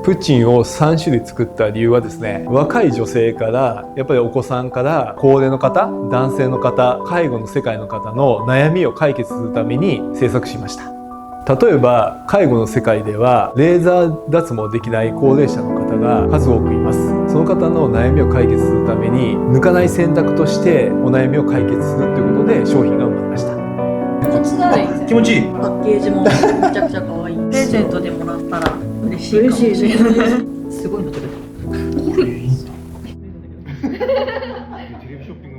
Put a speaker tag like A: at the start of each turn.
A: プッチンを3種類作った理由はですね、若い女性からやっぱりお子さんから高齢の方、男性の方、介護の世界の方の悩みを解決するために制作しました。例えば介護の世界ではレーザー脱毛できない高齢者の方が数多くいます。その方の悩みを解決するために抜かない選択としてお悩みを解決するということで商品が生まれました。
B: こっちならいいですね。
C: 気持ちいい。
B: パッケージもめちゃくちゃ可愛い。プレゼントでもらったら嬉しいかもしれない。すごいの取れた。
C: これいいんだ。テレビショッピング